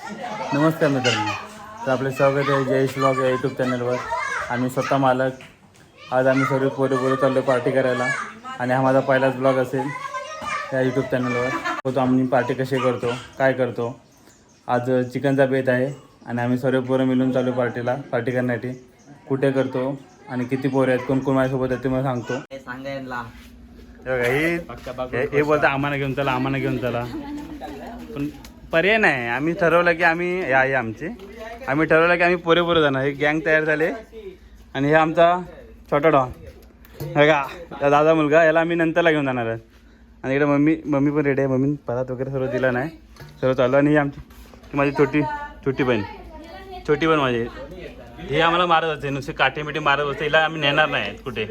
नमस्कार मित्रांनो, तर आपले स्वागत आहे जयेश ब्लॉग या यूट्यूब चॅनलवर. आम्ही स्वतः मालक. आज आम्ही सर्व पोरे चाललो पार्टी करायला आणि हा माझा पहिलाच ब्लॉग असेल या यूट्यूब चॅनलवर. तो आम्ही पार्टी कशी करतो, काय करतो. आज चिकनचा बेत आहे आणि आम्ही सर्व पोरं मिळून चालू पार्टी करण्यासाठी. कुठे करतो आणि किती पोरे आहेत, कोण कोण माझ्यासोबत आहेत ते मला सांगतो. हे बोलतं आम्हाला घेऊन चला. पण पर्याय नाही. आम्ही ठरवलं की आम्ही आम्ही ठरवलं की आम्ही पोरे जाणार. हे गँग तयार झाले आणि हे आमचा छोटा डॉन हे का त्या दादा मुलगा, याला आम्ही नंतरला घेऊन जाणार आहे. आणि इकडे मम्मी पण रेडी आहे. मम्मी पदार्थ वगैरे सर्व दिला नाही, सर्व चालू. आणि ही आमची माझी छोटी बहीण माझी, हे आम्हाला मारत असते, नुसते काठी मारत असते. हिला आम्ही नेणार नाही कुठे.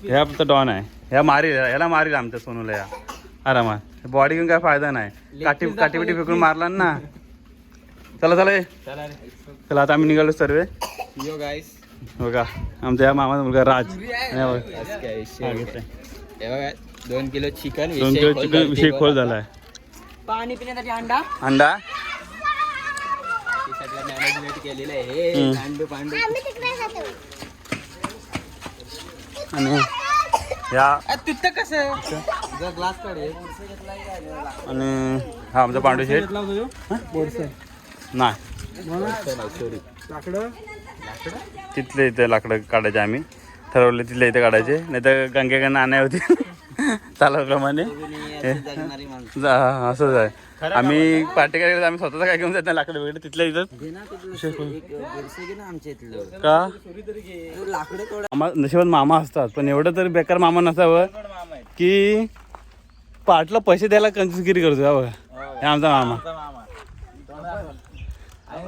ह्या आमचा डॉन आहे, ह्याला मारील आमच्या सोनूला या आरामात. बॉडी घेऊन काय फायदा नाही. काठी फेकून मारला ना. चला आता आम्ही निघालो सर्व. हो का, आमच्या मामाचा मुलगा राज. 2 किलो चिकन विषय खोल झालाय. पाणी पिण्यासाठी अंडा मॅनेजमेंट केलेलं आहे. पांडू आणि या तिथं कसं ग्लास काढे. आणि हा आमचा पांडू शेठ नाही. तिथले इथे लाकडं काढायचे. आम्ही ठरवले तिथल्या इथे काढायचे, नाही तर गंगेकडनं आणाय होती चालाप्रमाणे. असंच आहे. आम्ही पार्टी करायला आम्ही स्वतःच काय घेऊन जात नाही लाकडं वगैरे. तिथल्या इथं का नशिबात मामा असतात, पण एवढं तरी बेकार मामा नसावं की पार्टला पैसे द्यायला कंजूसगिरी करतो. बघा हे आमचा मामा.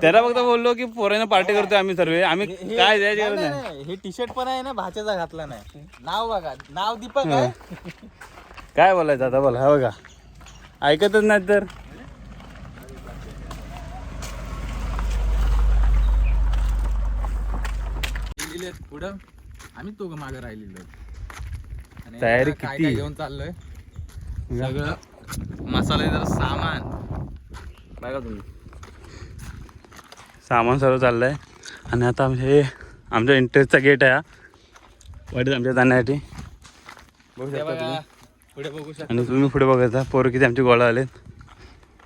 त्याला फक्त बोललो की पोरांना पार्टी करतोय आम्ही सर्व. आम्ही काय द्यायची गरज नाही. हे टी शर्ट पण आहे ना, भाच्याचा घातला नाही. नाव बघा, नाव दीपक आहे. काय बोलायचं आता, बोला. हा बघा, ऐकतच नाही तर. पुढं आम्ही तो मागे राहिलेलो. तयारी काय किती घेऊन चाललोय, सगळं मसालेदार सामान बघा तुम्ही. सामान सर्व चाललंय. आणि आता हे आमच्या एंट्रेसचा गेट आहे, वाटेत आमच्या जाण्यासाठी. बघू शकता तुम्ही पुढे बघू शकता. आणि तुम्ही पुढे बघायचा पोरं किती आमची गोळा आले.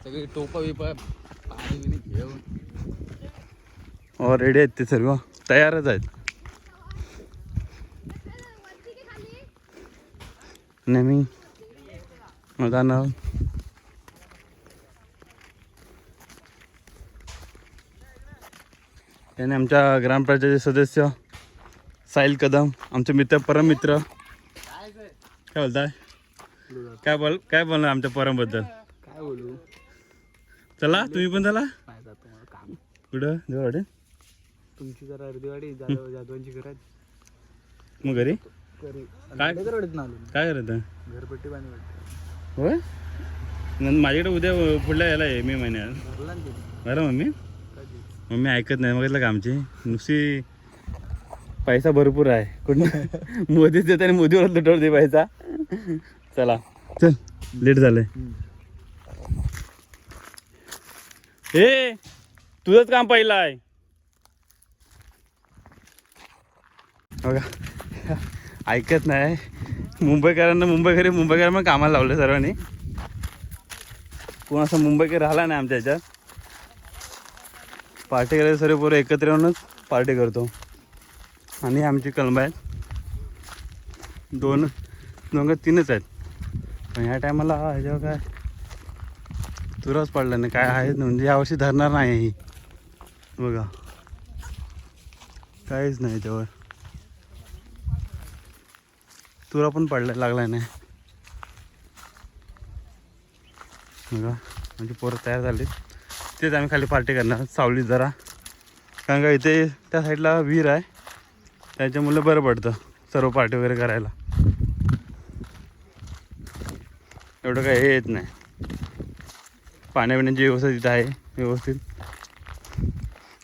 सगळे टोप बिप पाणी बिणी घेऊन रेडी आहेत. ते सर्व तयारच आहेत. नेहमी जाणार. त्याने आमच्या ग्रामपंचायतीचे सदस्य साहिल कदम, आमचे मित्र, परम मित्र. काय बोलताय? काय बोलणार आमच्या परमबद्दल? काय बोलू. चला तुम्ही पण चला. कुठं जवळ तुमची जरा अर्धीवाडी जाधवांची घर आहेत मग घरी काय काय करत घरपट्टी पाणी होय. माझ्याकडे उद्या पुढल्या यायला आहे मे महिन्यात. बरं मम्मी ऐकत नाही. मग का आमची नुसती पैसा भरपूर आहे. कुठं मोदीच देत आणि मोदीवर लुटवते पैसा. चल लेट झालंय. हे तुझंच काम पहिलं आहे बघा. ऐकत नाही. मुंबईकर मग कामाला लावलं सर्वांनी. कोण असं मुंबईकर राहिला नाही आमच्या ह्याच्यात. पार्टी करायला सर्व पोरं एकत्र येऊनच पार्टी करतो. आणि आमची कलमा आहेत दोन 3च आहेत. पण ह्या टायमाला ह्याच्यावर काय तुराच पडला नाही. काय आहे म्हणजे यावर्षी धरणार नाही ही. बघा काहीच नाही त्यावर. तुरा पण लागला नाही. बघा म्हणजे पोरं तयार झाले. तेच आम्ही खाली पार्टी करणार सावलीत जरा. कारण का इथे त्या साईडला विहीर आहे, त्याच्यामुळे बरं पडतं सर्व पार्टी वगैरे करायला. एवढं काही हे येत नाही. पाण्यापिण्याची व्यवस्था तिथं आहे व्यवस्थित.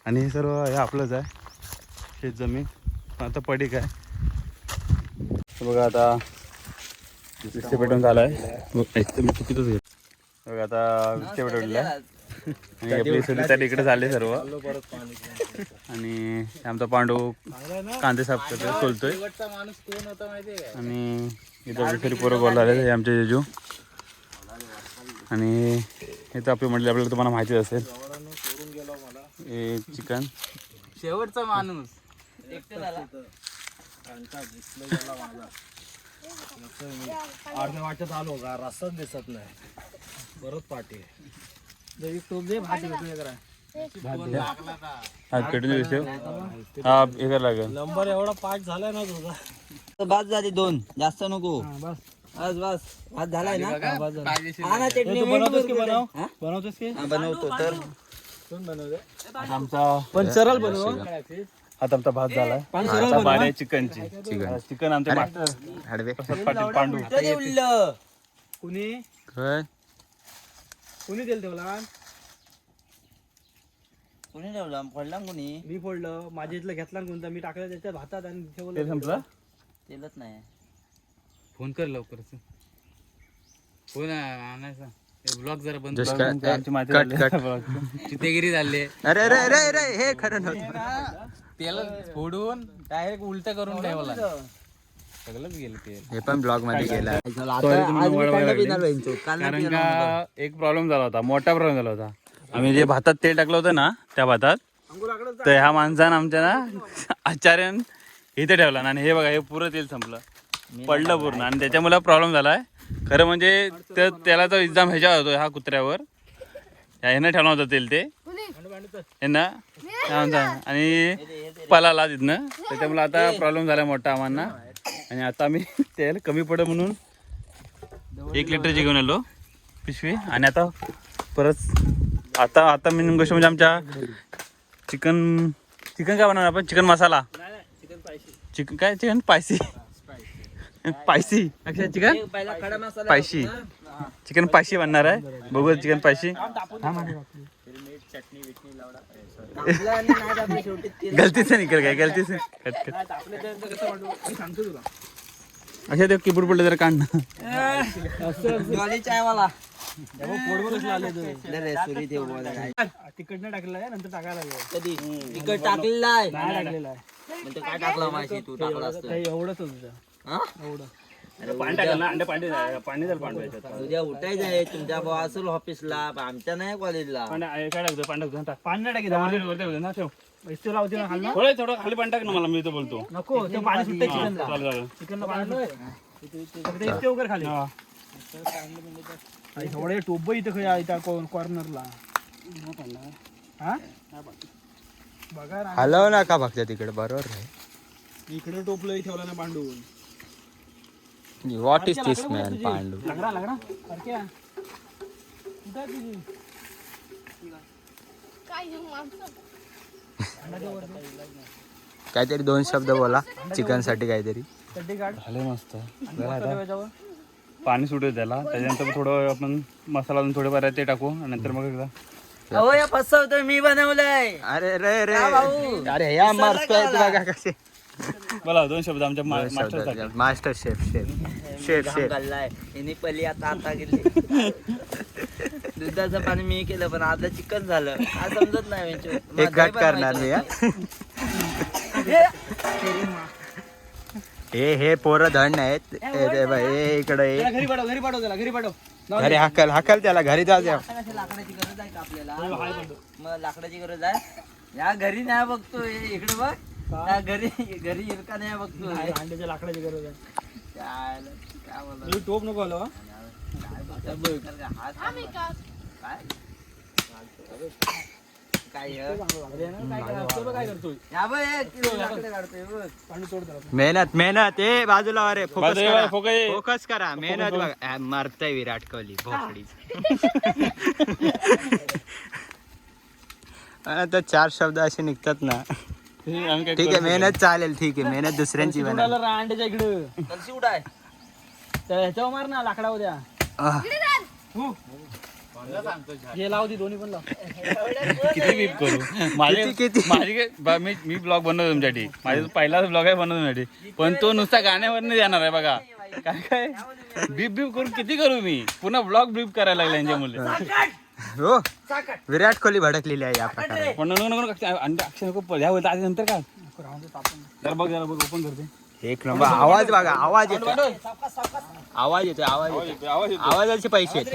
आणि हे सर्व हे आपलंच आहे शेत जमीन. आता पडीक आहे. बघा आता पेटून झाला आहे. मी चुकीतच घेतो. बघ आता विषय पेटवलेला आहे. आणि आपली सुनीता इकडे झाले सर्व. आणि आमचा पांडू कांदे साफ करतोय, सोलतोय. माणूस कोण होता माहितीये का? आणि इथं दुसरी पोरं बोलला हे आमचे जेजू. आणि इथं आपली म्हटलं आपल्याला तुम्हाला माहितीच असेल हे चिकन. शेवटचा माणूस अर्ध्या वाटत आलो का रस्ताच दिसत नाही. परत पाठी हा पेटून दिसतो. हा हे करायला लागेल. नंबर एवढा पाठ झालाय ना तुझा. भात झाली 2 जास्त नको. बस बस बस भात झालाय ना. पाहिजे हा ना चटणी बनवतोस की मीठ बनव हा? बनवतोस की हा, बनवतो तर कोण बनवते आमचा पण सरळ बनव. आता आमचा भात झालाय. आता बारी आहे चिकनची. चिकन आमच्या मास्टर प्रसाद पाटील पांडू. ते उरलं. कुणी कुणी दिलं तेवढा? कोणी ठेवला फोडला कोणी. मी फोडलं. माझ्या इथलं घेतला ना कोणता, मी टाकलं त्याच्या भातात आणि ते ठेवलं. संपलं. तेलच नाही. फोन कर लवकर फोन आणायचा ब्लॉग जरा बंद. आमची माहिती झाली. चितेगिरी झाले. अरे अरे अरे अरे हे खरं नव्हतं. तेल फोडून डायरेक्ट उलट करून ठेवला. सगळंच गेलं तेल. हे पण ब्लॉग मध्ये गेला. कारण का एक प्रॉब्लेम झाला होता, मोठा प्रॉब्लेम झाला होता. आम्ही जे भातात तेल टाकलं होतं ना त्या भातात, तर ह्या माणसानं आमच्या ना आचार्यान इथे ठेवला ना. आणि हे बघा हे पुरं तेल संपलं, पडलं पूर्ण. आणि त्याच्यामुळे प्रॉब्लेम झालाय. खरं म्हणजे त्याला तो एक्झाम ह्याच्यावर होतो, ह्या कुत्र्यावर ह्यानं ठेवला होता तेल. ते ह्यांना आणि पलाला तिथनं. त्याच्यामुळे आता प्रॉब्लेम झाला मोठा आम्हाला. आणि आता आम्ही तेल कमी पड म्हणून 1 लिटरची घेऊन आलो पिशवी. आणि आता परत आता मेन गोष्ट म्हणजे आमच्या चिकन काय बनवणार आपण? चिकन मसाला, चिकन काय, chicken spicy chicken spicy, chicken spicy बनणार आहे. बघू चिकन स्पायसी. गलती से निकल गया, गलती से अच्छा ते कीबोर्ड पडले जरा काढ ना. चायवाला तिकट नाही टाकलेलं नंतर टाकायला लागेल. कधी तिकट टाकलेला आहे. नाही टाकलेलं आहे. म्हणतो काय टाकला माहिती तू टाकला असतं. काही एवढंच होतं. हा? एवढं उद्या उठायचं आहे. तुमच्या भाऊ असेल ऑफिसला, आमच्या नाही कॉलेजला. पाणी नाही टाकी इस्त्री लावते ना खाली. थोडं खाली पाणी टाक ना मला, मी इथं बोलतो. नको ते पाणी सुटते चिकन पाणी इथे वगैरे खाली. एवढे टोप इथं कॉर्नरला. बघा ना. हलव ना का बघता तिकडे बरोबर आहे. इकडे टोपलं ठेवला ना पांडून. What is this man Pandu. लागला सारख्या काहीतरी 2 शब्द बोला चिकन साठी काहीतरी. झाले मस्त. पाणी सुटेल त्याला, त्याच्यानंतर थोडं आपण मसाला अजून थोडे बरं ते टाकू. आणि नंतर मग एकदा अहो या फसवतोय मी बनवलंय. अरे रे रे अरे या मारतोय बघा कसे. बोला 2 शब्द आमच्या मास्टर शेफ गल्लाय. हिने पहिली आता गेली. दुधाचं पाणी मी केलं पण आता चिकन झालं. काय समजत नाही. एक कट करणार मी. हे पोरं धन आहेत. इकडे घरी पाठव त्याला घरी पाठव. घरी हाकल त्याला घरी जाऊ द्या. लाकडाची गरज आहे का आपल्याला? मग लाकडाची गरज आहे. या घरी नाही बघतोय, इकडे बघ. घरी इरका नाही बघतोय. अंड्याच्या लाकडाची गरज आहे. काय टोप नको आलो. मेहनत बाजूला. अरे फोकस करा. मेहनत बघा. मारताय विराट कोहली भोपडी. आता 4 शब्द असे निघतात ना. ठीक आहे मेहनत चालेल. ठीक आहे मेहनत दुसऱ्यांची अंड्याच्या इकडे उडाय ह्याच्यावर मार ना लाकडा उद्या. हे लाव ती दोन्ही पण लाव. किती बीप करू माझी मी ब्लॉग बनवतो तुमच्यासाठी. माझा पहिलाच ब्लॉग आहे बनवतो तुमच्यासाठी. पण तो नुसता गाण्यावर नाही जाणार आहे बघा. काय काय बीप बीप करून किती करू मी पुन्हा ब्लॉग बीप करायला लागला यांच्या मुले हो विराट कोहली भडकलेली आहे या प्रकारे. पण नको नको अक्षय नको ह्या बोलता आधी नंतर काय जरा बघ ओपन करते एक नंबर. आवाज बघा, आवाज येतो, आवाज येतो, आवाजाचे पैसे आहेत.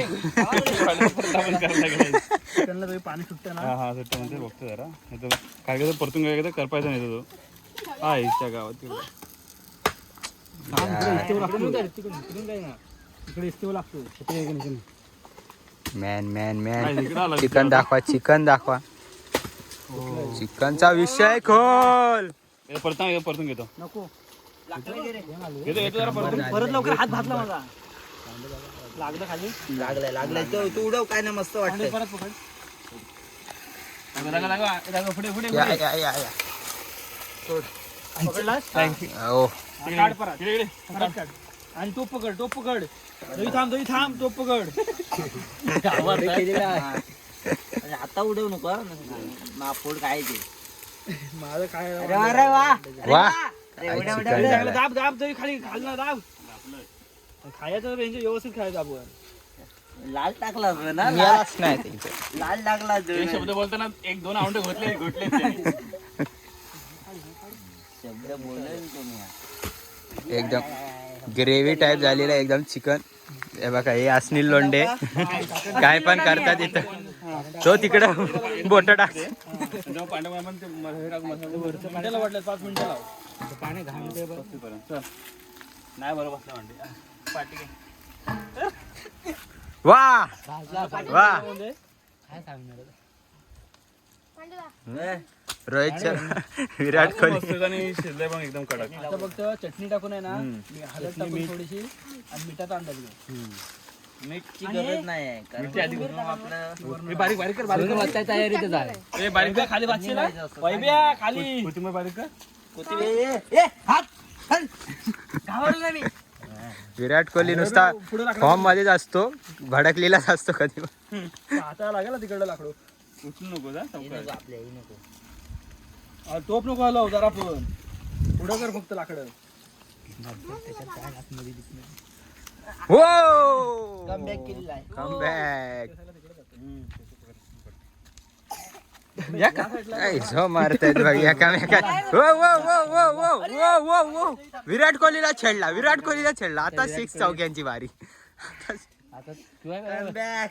पाणी सुटतं ना. हा सुट्टा म्हणते बघतो जरा काय काय परतून काय काय करपायचा नाही तो हा इच्छा गावात इकडे इस्तीव लागतो. मॅन मॅन मॅन चिकन दाखवा, चिकन दाखवा. चिकनचा विषय खोल. परतून घेतो नको घेतो जरा परतून परत लवकर हात भाजला माझा. लागलं खाली. लागलाय तू उडव काय ना मस्त वाटतं. परत पकड. पुढे या, या, या, या. पकडलास? ओ काढ परत. परत काढ. आणि टोप पकड, टोप पकड. दही थांब, टोप पकड. आता उडव नको माफोड काय ते. माझं काय अरे वा वा चांगलं दाब दाब दही खाली घाल ना दाब. खायचं रेंज व्यवस्थित खायचं आपण. लाल टाकला असं ना मिळालाच नाही त्यांचं. लाल टाकला हे शब्द बोलताना एक दोन आवडे घोटले शब्द बोलले तुम्ही. एकदम ग्रेव्ही टाईप झालेलं आहे एकदम चिकन. हे बघा हे अस्नील लोंढे काय पण करतात इथं. तो तिकडं बोट टाक. मिनिटाला वाटलं 5 मिनिटाला. पाणी घाण नाही बरोबर पाठी वा वा रोहित शर्मा, विराट कोहली. आणि शिजले पण एकदम कडक. आता फक्त चटणी टाकून आहे ना, हळद टाकून थोडीशी आणि मिठाचा अंदाज घे. मीठची गरज नाही आहे कारण म्हणून आपलं बारीक बारीक कर बारीक तयारीतच आहे. बारीक खाली भाजशील ना? वैभ्या, खाली कोथिंबीर बारीक कर. विराट कोहली नुसता फॉर्म मध्येच असतो, भडकलेलाच असतो कधी. हाताला लागेल ना तिकडलं लाकडं. उचलू नको जा आपल्या नको. टोप नको हलव जरा पण. पुढं कर फक्त लाकडं. हो कमबॅक केलेला आहे. कमबॅक. झो मारतायत बघ एकामेका. वो वो वो वो वो वो वो वो विराट कोहलीला छेडला, विराट कोहलीला छेडला. आता 6 चौक्यांची वारी. कमबॅक.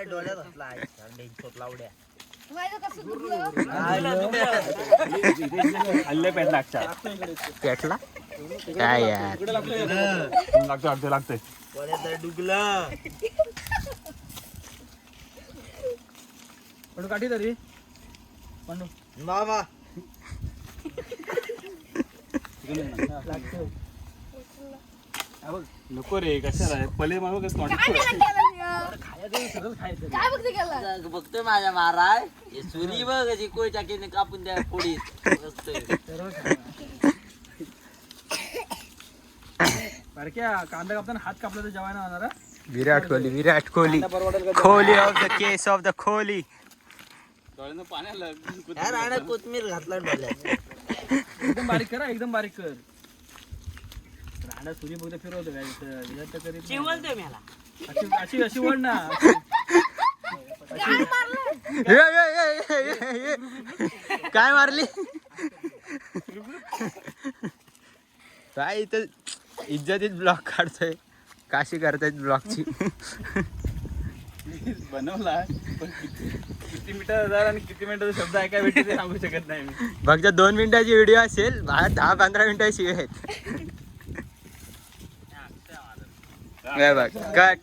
डोळ्यात असला आहे लावड्या. हल्ले पेट लागतात पेटला काय यार. लागतंय डुगला पण काठी तरी मामा नको रे कशाला पहिले मागं कसं बघतोय माझ्या महाराज सुरी बघ कशी कोय टाकीने कापून द्या पोळी. बारक्या कांदा कापताना हात कापला तर जेवायला होणार. विराट कोहली, विराट कोहली, कोहली ऑफ द केस ऑफ द कोहली. डोळ्यानं पाणी आलं. यार राणा कोथमीर घातला डोळ्यात. एकदम बारीक करा, एकदम बारीक कर. राणा सुरी बघते फिरवतो काय अशी वड ना. काय मारली काय इथं इज्जतीत ब्लॉक काढतोय. काशी करतायत ब्लॉकची. बनवला पण किती मीटर हजार आणि किती मिनिटाचा शब्द ऐकाय भेटते ते सांगू शकत नाही मी. फक्त 2 मिनिटाची व्हिडिओ असेल, 10-15 मिनिटाची आहेत. बघ कट.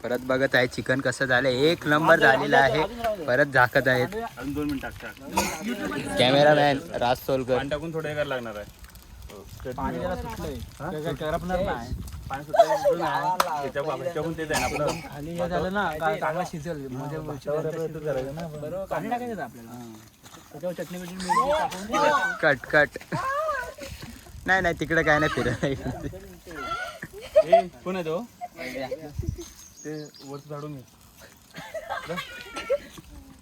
परत बघत आहे चिकन कसं झालं. 1 नंबर झालेला आहे. परत झाकत आहेत अजून 2 मिनिट टाकतात. कॅमेरामॅन राज सोलकर. पाणी टाकून थोडं हे करायला लागणार आहे. पाणी जरा सुटलंय. काय करपणार नाही. पाणी सुटलं त्याच्याकडून ते जाईल आपलं. खाली हे झालं ना चांगला शिजेल. म्हणजे बरोबर पाणी टाकायचं आपल्याला. त्याच्यावर चटणी बिटणी मिरची टाकून कट कट. नाही नाही तिकडे काय नाही फिरत. कोण आहे तो ते वरच झाडून घे.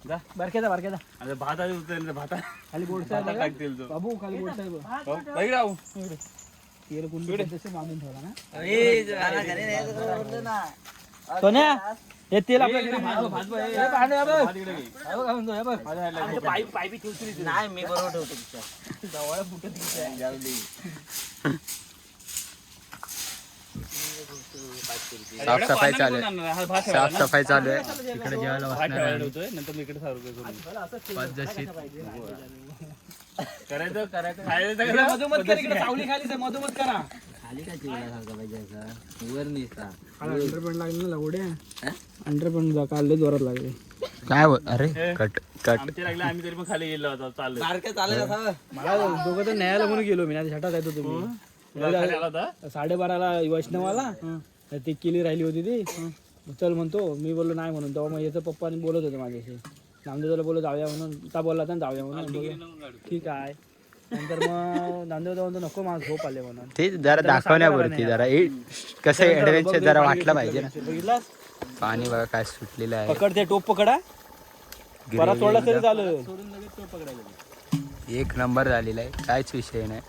बारक्याचा आता भात आधी उतरेल भाता खाली बोर्डचा टाकतील तो बाबू खाली बोर्डचा आहे बघ. बाई राहू तेल कुंडी तसे बांधून ठेवला ना सोन्या हे तेल आपल्या घरी नाही मी बरोबर ठेवतो साफसफाई चालू आहे साफसफाई चालू आहे इकडे जेवायला बसणार आहे आम्ही. नंतर मी इकडे 6 रुपये करू पद्धतशीर करायचं खायचं मधोमध कर इकडे सावली खाली मधोमध करा खाली काय चिवडा पाहिजे असा वर निसता अंडरपॅन्ट लागले ना लागवडे अंडरपॅन्ट काढले जोरात लागले काय अरे कट कट आमचे लागले आम्ही तरी पण खाली गेलो होतो चालू बारकं चालेल असा मला दोघं तर न्यायला म्हणून गेलो मी ना छाटात येतो तुम्ही 12:30ला वैष्णवाला ती केली राहिली होती ती चल म्हणतो मी बोललो नाही म्हणून तेव्हा मग याचं पप्पानी बोलत होते माझ्याशी नामदेवला बोललो जाऊया म्हणून त्या बोलला होता जाऊया म्हणून बोललो, ठीक आहे नंतर मग नामदेव म्हणतो नको माझं झोप आले म्हणून ते जरा दाखवण्यावरती जरा कसं ऍडव्हेंचर जरा वाटलं पाहिजे ना बघितलास पाणी बघा काय सुटलेलं आहे पकड ते टोप पकडा परत सोडला तरी झालं एक नंबर झालेला आहे काहीच विषय नाही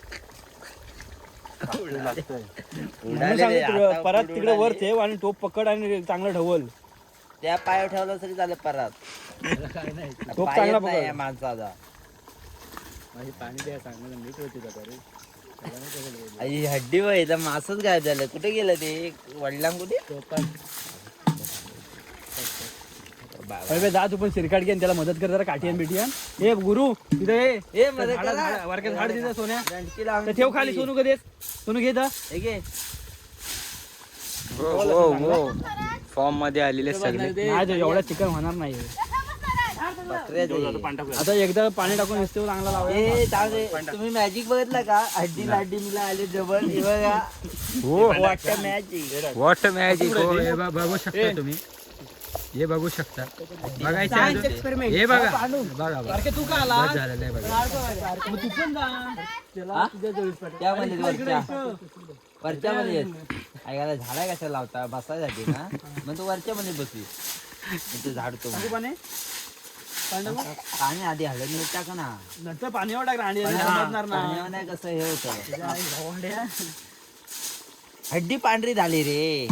म्हणून सांगतो, परत तिकडे वर ठेव आणि टोप पकड आणि चांगलं ढवल त्या पायावर ठेवलं तरी चालेल परत टोप पाय चांगला येत नाही पकड या माणसाचा आई हड्डी वय मासच गायब झालं कुठे गेलं ते वडिलां कुठे अरे जा तू पण शिरकाट घे आणि त्याला मदत कर जरा काठीयन बिटियन ए गुरु तिथे ए मदत करा. वारक्यात झाड तिथं सोन्या दंडकी लावून तर ठेव खाली सोनू कधी सोनू घे हे घे. फॉर्म मध्ये आलेले सगळे नाही तो एवढा चिकन होणार नाही बकऱ्याचं. आता एकदा पाणी टाकून नुसते चांगला लावा ए जाऊ दे. तुम्ही मॅजिक बघितलं का हड्डी लाड्डी मिला आले जवळ हे बघा हो वाटतं मॅजिक वॉट मॅजिक हो हे बघू शकता तुम्ही हे बघू शकता बघायचं अजून. हे बघा बघा बघा तू का आला बस झालेलं आहे बघा मग तू पण जा त्याला तुझ्या जवळच पाठव. त्यामध्ये वरच्या मध्ये येत ऐकायला झाडा कशा लावता बसायसाठी ना मग तू वरच्या मध्ये बसली इथे झाडतो टाकू पाणी पाणी टाकू? पाणी आधी हळद मीठ टाक ना नंतर पाण्यावर टाक रांडी समजणार ना पाण्यावर नाही कसं हे होतं हड्डी पांढरी झाली रे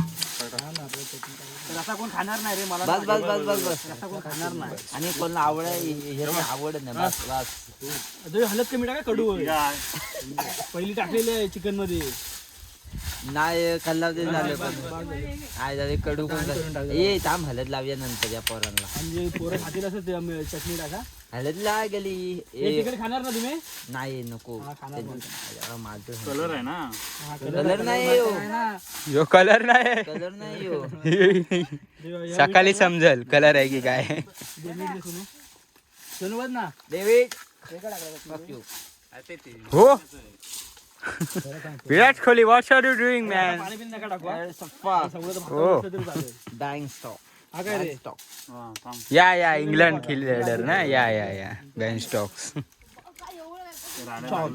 रसा कोण खाणार नाही रे मला बस बस बस बस बस रसा कोण खाणार नाही आणि कोणाला आवडत नाही बस बस तुझी हलत कमी टाका कडू पहिली टाकलेली आहे चिकन मध्ये नाही खाल्ला ते झालं पण आई झाले कडू कोण ए थांब हळद लावूया नंतर या पोरांना म्हणजे पोरं खातील असं ते चटणी टाका हळद ला गेली हे तिकडे खाणार ना तुम्ही नाही नको खाणार माझं कलर आहे ना कलर नाही यो जो कलर नाही कलर नाही यो सकाळी समजल कलर आहे की काय सोनू बस ना डेव्हिड हो Virat Kohli what are you doing man पाणी बिन नका टाकू हा. सप्पा सगळं तर हो. भातावर तरी चालेल. डाईंग स्टॉक हा काय रे स्टॉक हा, थांब. या इंग्लंड किलर ना या बेन स्टॉक्स राड्या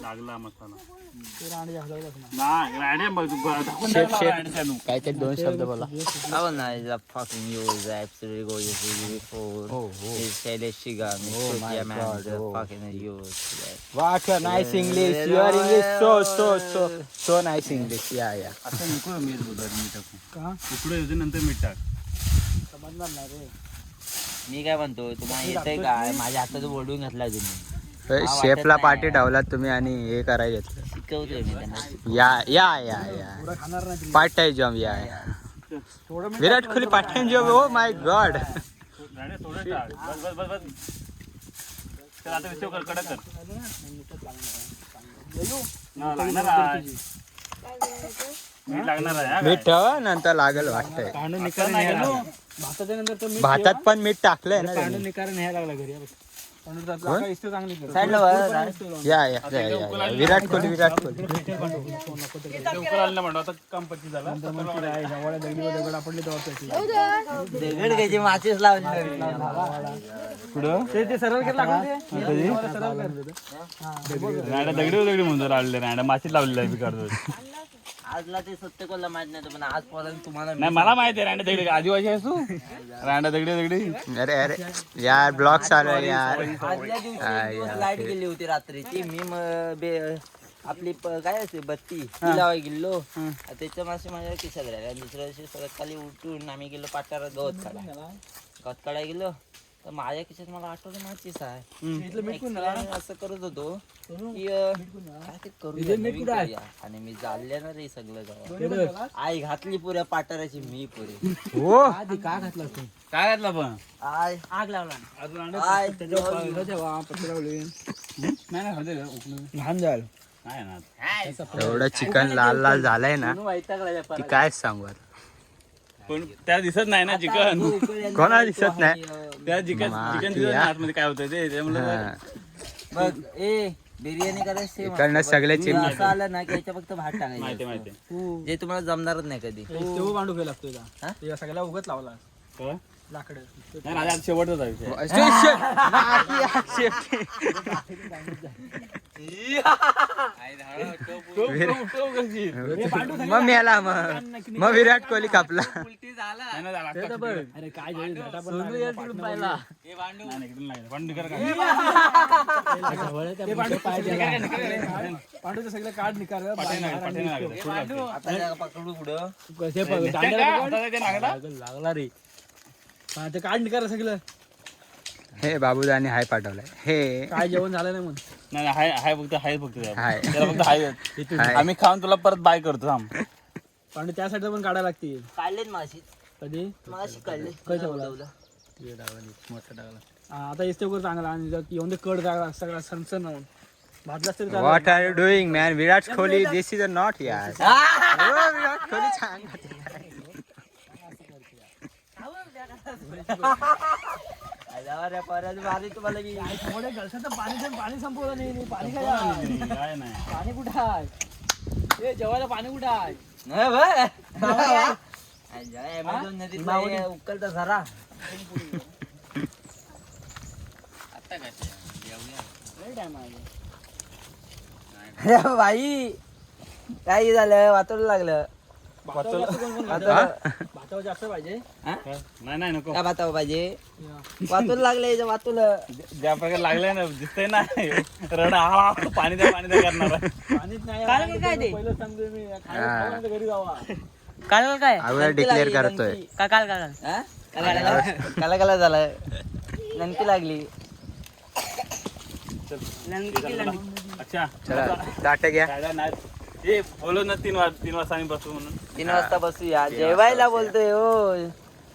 लागला मसाला ते रांडी हलवलंच ना. नाही राड्या बघ, दाखवून शेफ द्यायला शेफ राड्या चालू. काहीतरी दोन शब्द बोला Oh no, the fucking you is absolutely gorgeous before. It's Shailesh Shigami. Oh my man, God, the oh. fucking you. What a nice English. Your English so nice English. Yeah. असं नको मीठ बुधर मीठ टाकू का उकडे होते नंतर मीठ टाक समजणार नाही रे मी काय म्हणतो तुम्हाला येतंय काय माझ्या हातात ओढून घातलाय तुम्ही शेफला पाठी ठेवलात तुम्ही आणि हे करायला घेतलं शिकवतोय मी त्यांना या पुढं खाणार नाही पार्ट टाइम जॉब या थोडं मी Virat Kohli part time job हो माय गॉड राड्या थोडं टाक बस बस बस बस चल आता विषय कर कडक कर हा, लागणार आहे. मीठ लागणार आहे हा, मीठ ठेवा नंतर लागल वाटतंय कांडून निकाल नाही भाताच्या नंतर तर मी भातात पण मीठ टाकलंय ना कांडून त्यांनी. निकाल न्यायला लागला घरी कांडून इष्ट चांगली कर. साईडला बघा. या विराट कोहली उकळ आलं म्हणतो आता काम पत्ती झाला नंतर मग ती राय, जवळ दगडी वर दगड आपटले तेव्हा त्याची. दगड घ्यायची माचीस लावली पुढं ते सरळ कर लागून ते. सरळ कर. राड्या दगडी म्हणतो राडले राड्या माशीत लावलेला आहे मी करतो आजला ते सत्य कोणाला माहित नाही पण आजपर्यंत तुम्हाला नाही मला माहिती आहे रांडा दगडी आदिवासी आहेस तू रांडा दगडी अरे अरे यार ब्लॉग चालू आहे यार. आदल्या दिवशी एक दिवस लाईट गेली होती रात्रीची मी आपली काय असते बत्ती ती लावाय गेलो त्याच्या मासे माझ्या खिशात राहिल्या आणि दुसऱ्या दिवशी सगळ्यात खाली उठून आम्ही गेलो पाटावर गवत काढायला गेलो तर माझ्या खिशात मला आठवलं माचीस आहे असं करत होतो की काय ते करूया आणि मी जाळले ना रे सगळं गावात. आई घातली पुऱ्या पाटाराची मी पुरी हो काय घातलं असतं काय घातला पण आय आग लावला आय लहान जाईल नाही ना एवढं चिकन लाल लाल झालंय ना की काय सांगू आता. पण त्या दिसत नाही ना चिकन कोणाला दिसत नाही. त्या चिकन दिसत नाही आतमध्ये काय होतं ते त्यामुळे हा. बघ ए बिर्याणी करायची इकडनं सगळे चिमणी असं आलं ना की याच्या फक्त भात माहिती टाकायचं माहिती जे तुम्हाला जमणारच नाही कधी तेव्हा मांडू घ्यायला लागतोय हा? का सगळ्याला उगत लावला काय? लाकडं नाही ना, आज शेवटचा आहे विषय. मग मेला मग विराट कोहली कापला. नाही ना, झाला. अरे काय झालं झटा पण पाहिला नाही, नाही, इकडून नाही. पण निघालं काय? पांडूचं सगळं कार्ड निकाल पाठी नाही, पाठी नाही लागत. सोड लागते. आता जरा पकडू पुढं आता ते नागडा? लागला रे ते कार्ड निकाल सगळं हे बाबूदानी हाय पाठवलाय. हे काय जेवण झालं नाही म्हणून नाही नाही, हाय हाय फक्त हाय फक्त त्याला. हाय. त्याला फक्त हाय हाय. आम्ही खाऊन तुला परत बाय करतो थांब. पांडू त्यासाठी पण काढायला लागतील काढलेत माशी कधी माशी काढले काय ठेवला? आता येते वगैरे चांगला आणि येऊन कड जागा सगळा सनसन राहून भाजलाच तरी चालेल. What are you doing man. Virat Kohli this is a not यार. विराट कोहली मारी तुम्हाला मी मोठ्या गळशाचं पाणी संपवलं नाही पाणी काय काय नाही पाणी कुठं आहे ए जेवायला पाणी कुठं आहे नाही बरं. Amazon नदीत नाही, उकलता झरा अरे बाई काय झालं वातोड लागलं भातावर जास्त पाहिजे नाही नाही नको काय भातावं पाहिजे वातोड लागले वातुल ज्या प्रकारे लागलंय ना दिसतंय ना रड हा पाणी द्या करणार आहे. पाणीच नाही काय ते? पहिलं सांगतोय मी खायला घरी जावा काल काय अगोदर डिक्लेअर करतोय. काला काला झालं नंकी लागली अच्छा चला ताट घ्या. काय नाही हे बोलू ना 3 वाजता आम्ही बसू म्हणून 3 वाजता बसूया जेवायला बोलतोय हो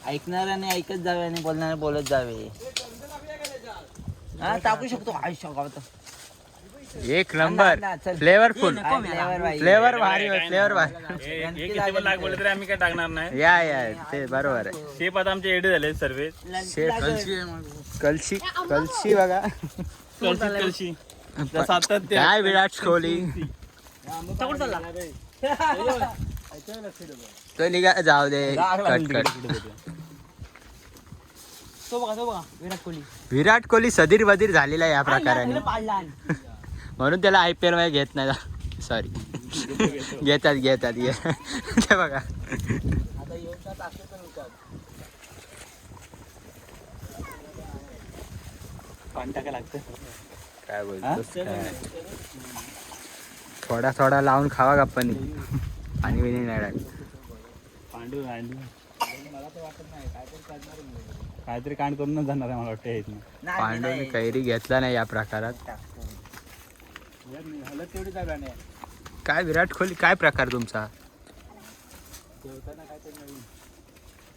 ऐकणाऱ्याने ऐकत जावे आणि बोलणारे बोलत जावे हा टाकू शकतो आयुष्य गावात एक नंबर फ्लेवरफुल फ्लेवर भारी भारी फ्लेवर भारी. हे किती पण लाग बोलले तरी आम्ही काय टाकणार नाही. या ते बरोबर आहे. शेप आता आमचे एडी झाले सर्वे शेफ कलशी कलशी बघा कलशी सातत्य काय विराट कोहली तो निघा जाऊ दे कट कट. तो बघा विराट कोहली विराट कोहली सदीर बदीर झालेला आहे या प्रकाराने म्हणून त्याला IPL मध्ये घेत नाही. सॉरी घेतात ते बघा पाणी टाकायला लागतं. काय बोलतोस काय. थोडा लावून खावा गप्पानी पाणी बिणी नाही टाक. पांडू काहीतरी कांड करूनच जाणार आहे मला वाटतं इथून. पांडूने कैरी घेतला नाही या प्रकारात. काय विराट कोहली काय प्रकार तुमचा.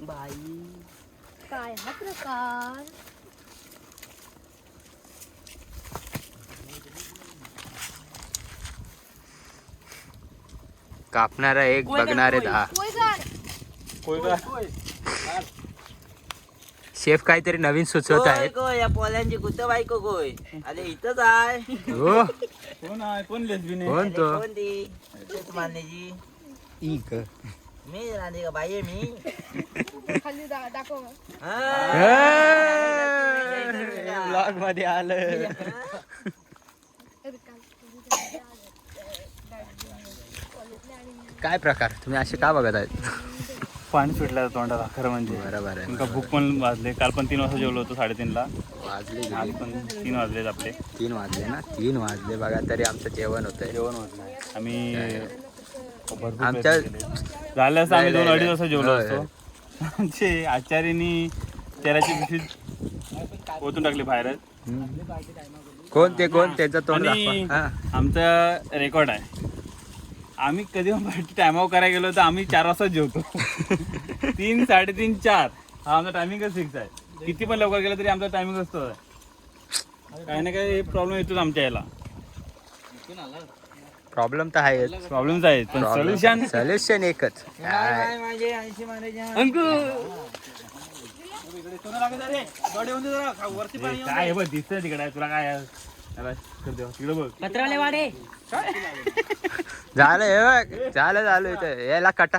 बाई काय हा प्रकार कापणारा एक बघणारे 10. कोई शेफ काहीतरी नवीन सुचवत आहेत. या पोल्यांची कुत्त बायको कोय अरे इथंच आहे हो कोण आहे कोण लेसबीन आहे? कोण तो कोण ती तूच मानण्याची मी राणी का बाई आहे मी खाली दाखव ब्लॉग मध्ये आलं. काय प्रकार तुम्ही असे का बघत आहेत? पाणी सुटलं तोंडाला खरं म्हणजे. बरोबर आहे. तुमका भूक पण वाजले. काल पण 3 वाजता जेवलो होतो 3:30ला. वाजले आज पण 3 वाजलेत आपले. 3 वाजले ना, 3 वाजले बघा तरी आमचं जेवण होतंय. जेवण होत नाही. आम्ही भरपूर आमच्या प्रयत्न केले. झालं असं आम्ही 2-2.5 वाजता जेवलो असतो. आमचे आचार्यांनी तेलाची पिशवी ओतून टाकली बाहेरच. कोण त्याचं तोंड आणि दाखवा. हा. आमचा रेकॉर्ड आहे. आम्ही कधी टायमावर करायला गेलो तर आम्ही 4 वाजता जेवतो. 3, 3:30, 4 हा आमचा टायमिंगच फिक्स आहे. किती पण लवकर गेलं तरी आमचा टायमिंग असतो. काही ना काही प्रॉब्लेम येतोच आमच्या याला. प्रॉब्लेम तर आहेच. प्रॉब्लेम्स आहेत पण सोल्युशन एकच. काय? माझे 80 मारायचे काय बघ दिसतंय तिकडे तुला काय आहे? त्याला तिकडे बघ. पत्राले वाडे झालं हे बघ. झालं इथं याला कटा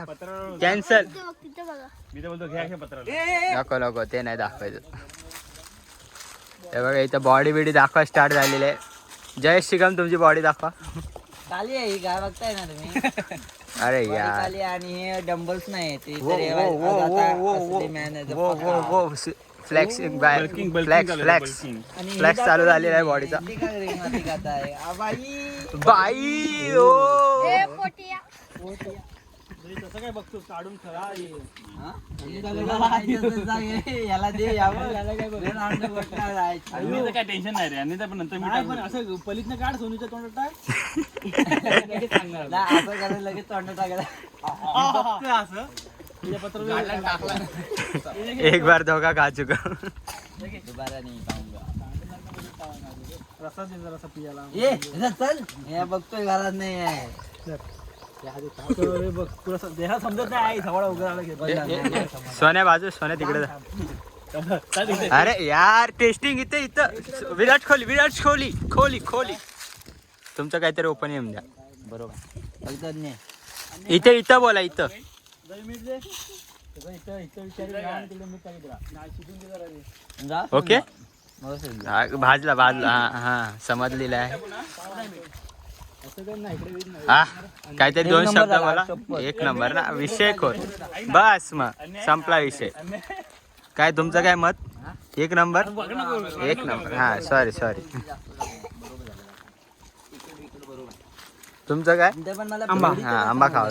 कॅन्सल. तिथं बघा. मी तर बोलतो घ्या पत्राला. नको ते नाही दाखवायचं. हे बघा इथं बॉडी बिडी दाखवा स्टार्ट झालेली आहे. जय श्रीगम तुमची बॉडी दाखवा. काली आहे ही काय बघताय ना तुम्ही? अरे यार. काली आणि हे डंबल्स नाही ते वो, वो, वो, वो, वो, वो, फ्लेक्स चालू झालेला आहे बॉडीचा. बाई ओ ए पोटिया. तसं काय बघतो काढून खरा याला दे यावं आणि काय टेन्शन नाही रे. आणि पण नंतर मी पण असं पलीतनं काढ सोनूच्या तोंडात टाक. असं करायला लगेच तोंड टाकायला असं तुझ्या पत्र एक बार धोका खा चुका. दुबारा नाही खाऊंगा. रसा दे जरा रसा पियाला. ये चल हे बघतोय घरात नाही आहे. बघ तुला देहा समजत नाही. सवाळा उघड आला घेत. सोन्या बाजू सोन्या तिकडे जा. अरे यार टेस्टिंग इथं विराट कोहली तुमचं काहीतरी ओपन येऊन द्या. बरोबर इथं बोला इथं. ओके भाजला हा समजलेला आहे. हा काहीतरी 2 शब्द बोला. 1 नंबर ना विषय खोल. बस मग संपला विषय. काय तुमचं काय मत? 1 नंबर 1 नंबर. हा सॉरी तुमचं काय? पण मला आंबा. हा आंबा खावा.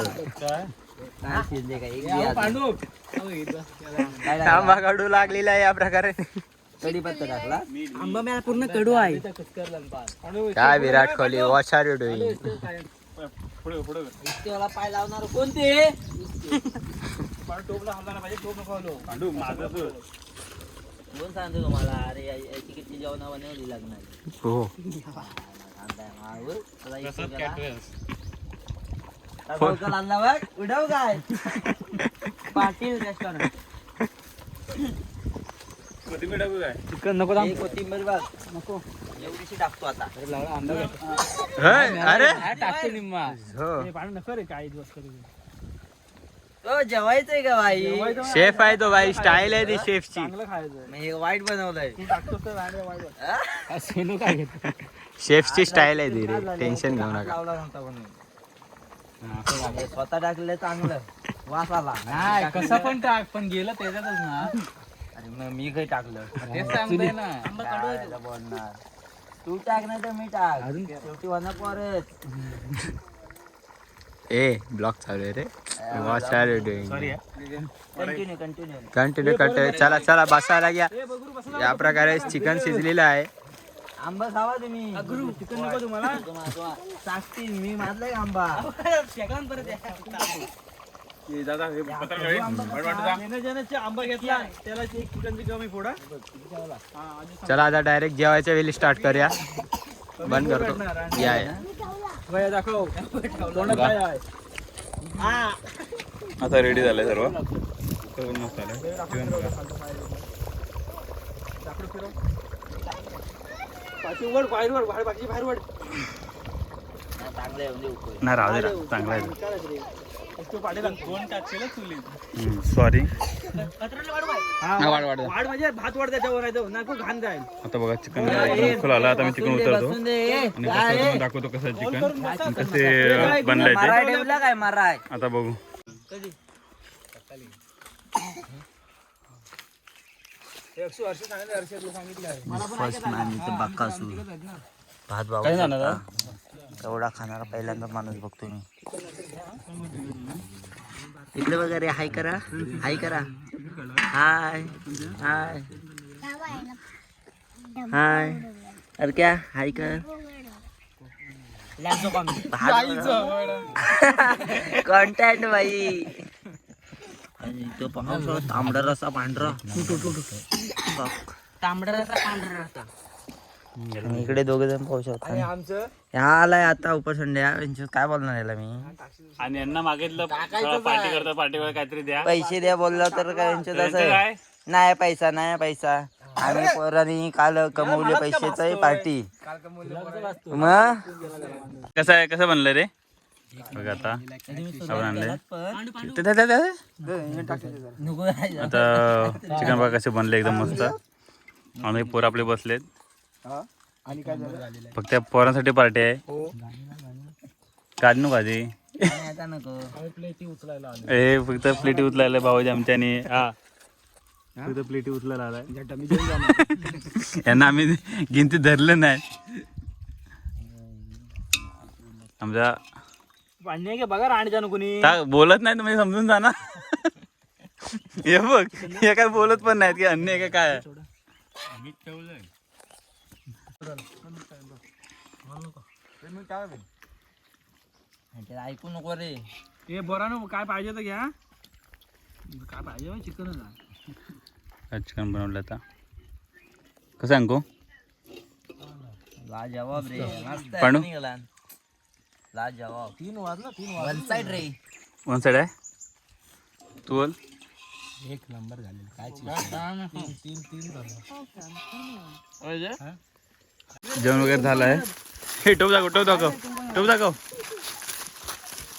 आंबा काढू लागलेला आहे या प्रकारे. कढीपत्ता टाकला. आंबा मला पूर्ण कडू आहे. काय Virat Kohli what are you doing? त्याला पाय लावणार कोणते? टोपला हलणार पाहिजे. टोप नको हलवू. पांडू माझं तू. कोण सांगतो तुम्हाला? अरे याची किती जेवण बनवली लागणार. हो उडव काय पाटील रेस्टॉरंट. कोथिंबीर टाकू काय? चिकन नको कोथिंबीर बघ नको एवढीशी टाकतो आता. अरे टाकतो निम्मा. हो पाणी नको रे काय दिवस करू. तो जेवायचंय का भाई? शेफ आहे तो भाई. स्टाईल आहे ती शेफची. चांगलं खायचं. मी वाईट बनवलंय. तू टाकतोस तर वाईट. सोनू काय घेतो? शेफची स्टाईल आहे ती रे. टेन्शन घेऊ नका. लावला नव्हता म्हणून. हे स्वतः टाकलं चांगलं वास आला. नाही कसं पण टाक पण गेलं त्याच्यातच ना. अरे मग मी काही टाकलं. तेच सांगतोय ना. काय बोलणार. तू टाक नाही तर मी टाक. शेवटी वना परत. ए ब्लॉक चालू आहे रे. What are you doing? Continue चला बसायला घ्या. या प्रकारे चिकन शिजलेलं आहे. आंबा खावा तुम्ही. चिकन नको तुम्हाला. टाकतील मी मारलाय आंबा. आंबा घेतला त्याला एक चिकनची कमी फोडा. चला आता डायरेक्ट जेवायच्या वेळी स्टार्ट करूया. बंद करतो. या दाखव तोंडात काय आहे. आता रेडी झालंय सर्व. मस्त झालंय. चांगलं आहे म्हणजे उकळी. नाही राहू दे चांगला आहे. सॉरी. वाढ म्हणजे भात वाढ त्याच्यावर आहे तो नको घाण जाईल. आता बघा चिकन फुल आला. आता मी चिकन उतरतो आणि कसं तुम्हाला दाखवतो कसं चिकन आणि कसे बनलंय माराय ते. ठेवला काय माराय आता बघू. फर्स्ट मॅन बक्कासूर भात भाऊ एवढा खाणारा पहिल्यांदा माणूस बघतो मी. इकडे वगैरे हाय करा हाय करा हाय हाय हाय अरे क्या हाय कर कॉन्टॅक्ट बाई. आणि तो पाहू तांबडा रसा पांढरा तांबडा रसा पांढरा रसा. आणि इकडे दोघे जण पाहू शकता. ह्या आलाय आता उपसंडे यांच्यात काय बोलणार याला मी. आणि यांना मागितलं पार्टी करतो पार्टी काहीतरी द्या. पैसे द्या बोलला तर काय यांच्यात त्यांचं असं काय? नाही पैसा नाही पैसा. आम्ही पोरांनी काल कमवले पैशाच पार्टी. मग कसं आहे कसं बनलंय रे बघा. आता आपण आणलंय आता चिकन बघा कसे बनले एकदम मस्त. आणि पोर आपले बसलेत. फक्त त्या पोरांसाठी पार्टी आहे. काढ नको आधी. हे फक्त प्लेटी उचलायला भाऊजी आमच्यानी. हा फक्त प्लेटी उचलायला आलाय. यांना आम्ही गिनती धरलं नाही. आमच्या पाणी बघा राणीच्या कोणी बोलत नाही तुम्ही समजून जा ना. हे बघ हे काय बोलत पण नाहीत की अन्य आहे का काय. ऐकू नको रे. हे बरं ना काय पाहिजे तर घ्या. काय पाहिजे चिकनच आहे. चिकन बनवलं आता कसं सांगू. लाजवाब रे मस्त पांडू? निघाला. लाजवाब 3 वाजला 3 वाजला. वन साइड रे. वन साईड आहे. तू बोल. एक नंबर झालेला काय जेवण वगैरे झालं आहे. हे टोप दाखव टोप दाखव टोप दाखव.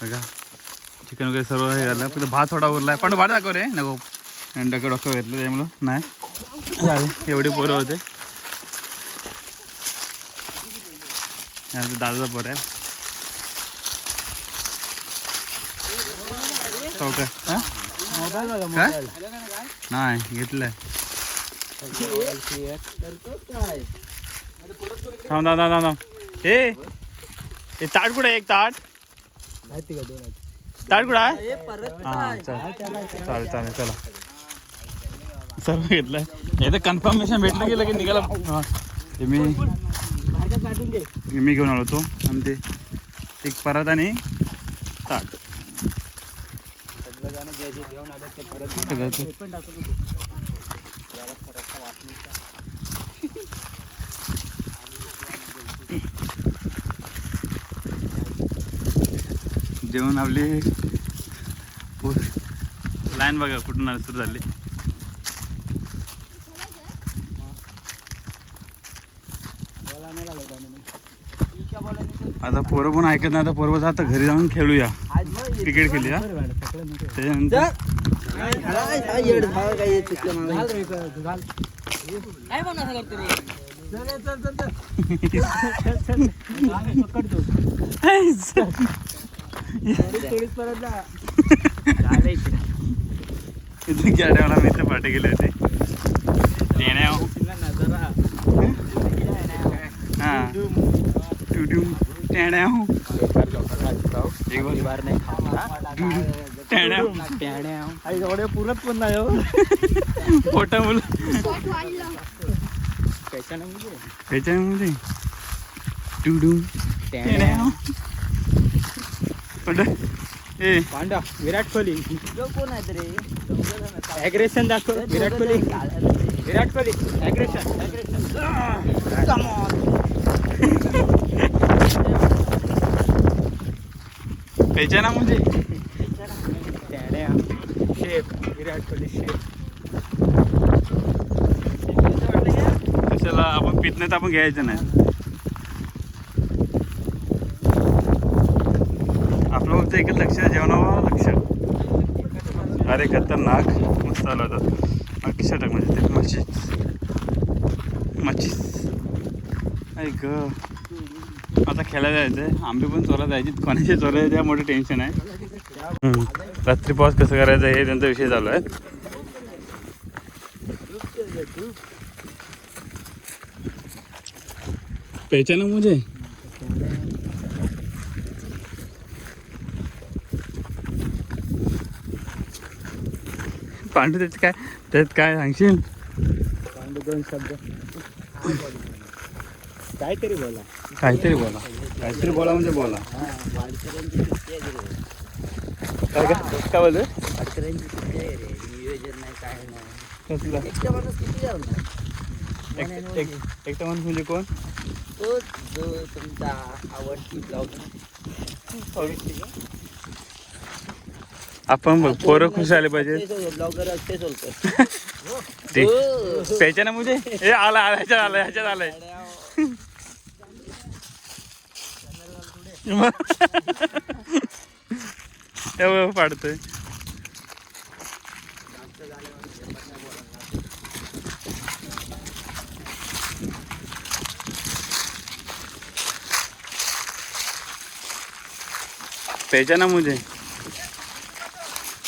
बघा चिकन वगैरे सर्व हे झालं. फक्त भात थोडा उरला आहे. पण भात दाखव रे नको. डोकं डोकं घेतलं त्यामुळं नाही एवढे पोरं होते. दादाचा पोर आहे. हो काय काय नाही घेतलंय. थांब थांब थांब थांब. हे ताट कुठं आहे. एक ताट ताट कुठं आहे. हां चालेल चालेल चला सर्व घेतलंय. हे तर कन्फर्मेशन भेटलं गेलं की निघाला. हां ते मी घेऊन आलो होतो. आणि ते एक परत आणि ताट जेवण आपली लाईन बघा कुठून सुरू झाली. आता पोरं पण ऐकत नाही. आता पोरं आता घरी जाऊन खेळूया. क्रिकेट खेळूया. त्याच्यानंतर गाड्याला मित्र पाठी गेले होते. हां पुरत पण नाही हो. मोठा मुलं त्याच्यामध्ये पांडा विराट कोहली कोण आहेत रे. ॲग्रेशन दाखव. विराट कोहली विराट कोहली ॲग्रेशन त्याच्या ना म्हणजे शेफ विराट कोहली शेफ. कशाला आपण पित नाही तर आपण घ्यायचं नाही. आपलं आमचं एकच लक्ष जेवणावर लक्ष. अरे खतरनाक मस्त आला होता की षटक म्हणजे ते मच्छीच ऐक आता खेळायला जायचं. आंबे पण चोरा जायची, कोणाची चोरा त्या मोठं टेन्शन आहे. रात्री पाऊस कसं करायचं हे त्यांचा विषय चालू आहे. पहचाना मुझे पांडू त्यात काय सांगशील? पांडू 2 शब्द काहीतरी बोला. काहीतरी बोला म्हणजे बोला. काय बोलतोय? अडकऱ्यांची सुट्टी आहे रे, नियोजन नाही काय नाही. कसला? एकटा माणूस किती करणार? एकटा माणूस म्हणजे कोण? तो जो तुमचा आवडती ब्लॉग आपण बघ पोरं खुश आले पाहिजे. ब्लॉगर असते सोलकर. पहचाना मुझे हे आला ह्याच्यात आलाय. पाडतोय. पहचाना मुझे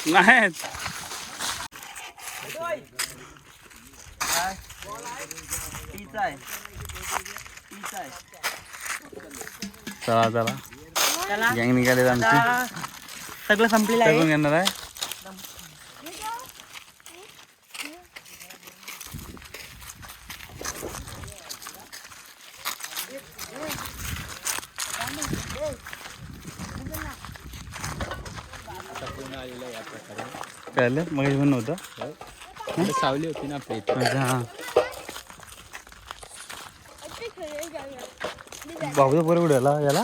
नाही. चला गँग निघाले आमची. सगळं संपलेलं करून घेणार आहे. कळलं मग पण नव्हतं. सावली होती ना आपली. अच्छा हां बाबूचा पोरं कुठे आला याला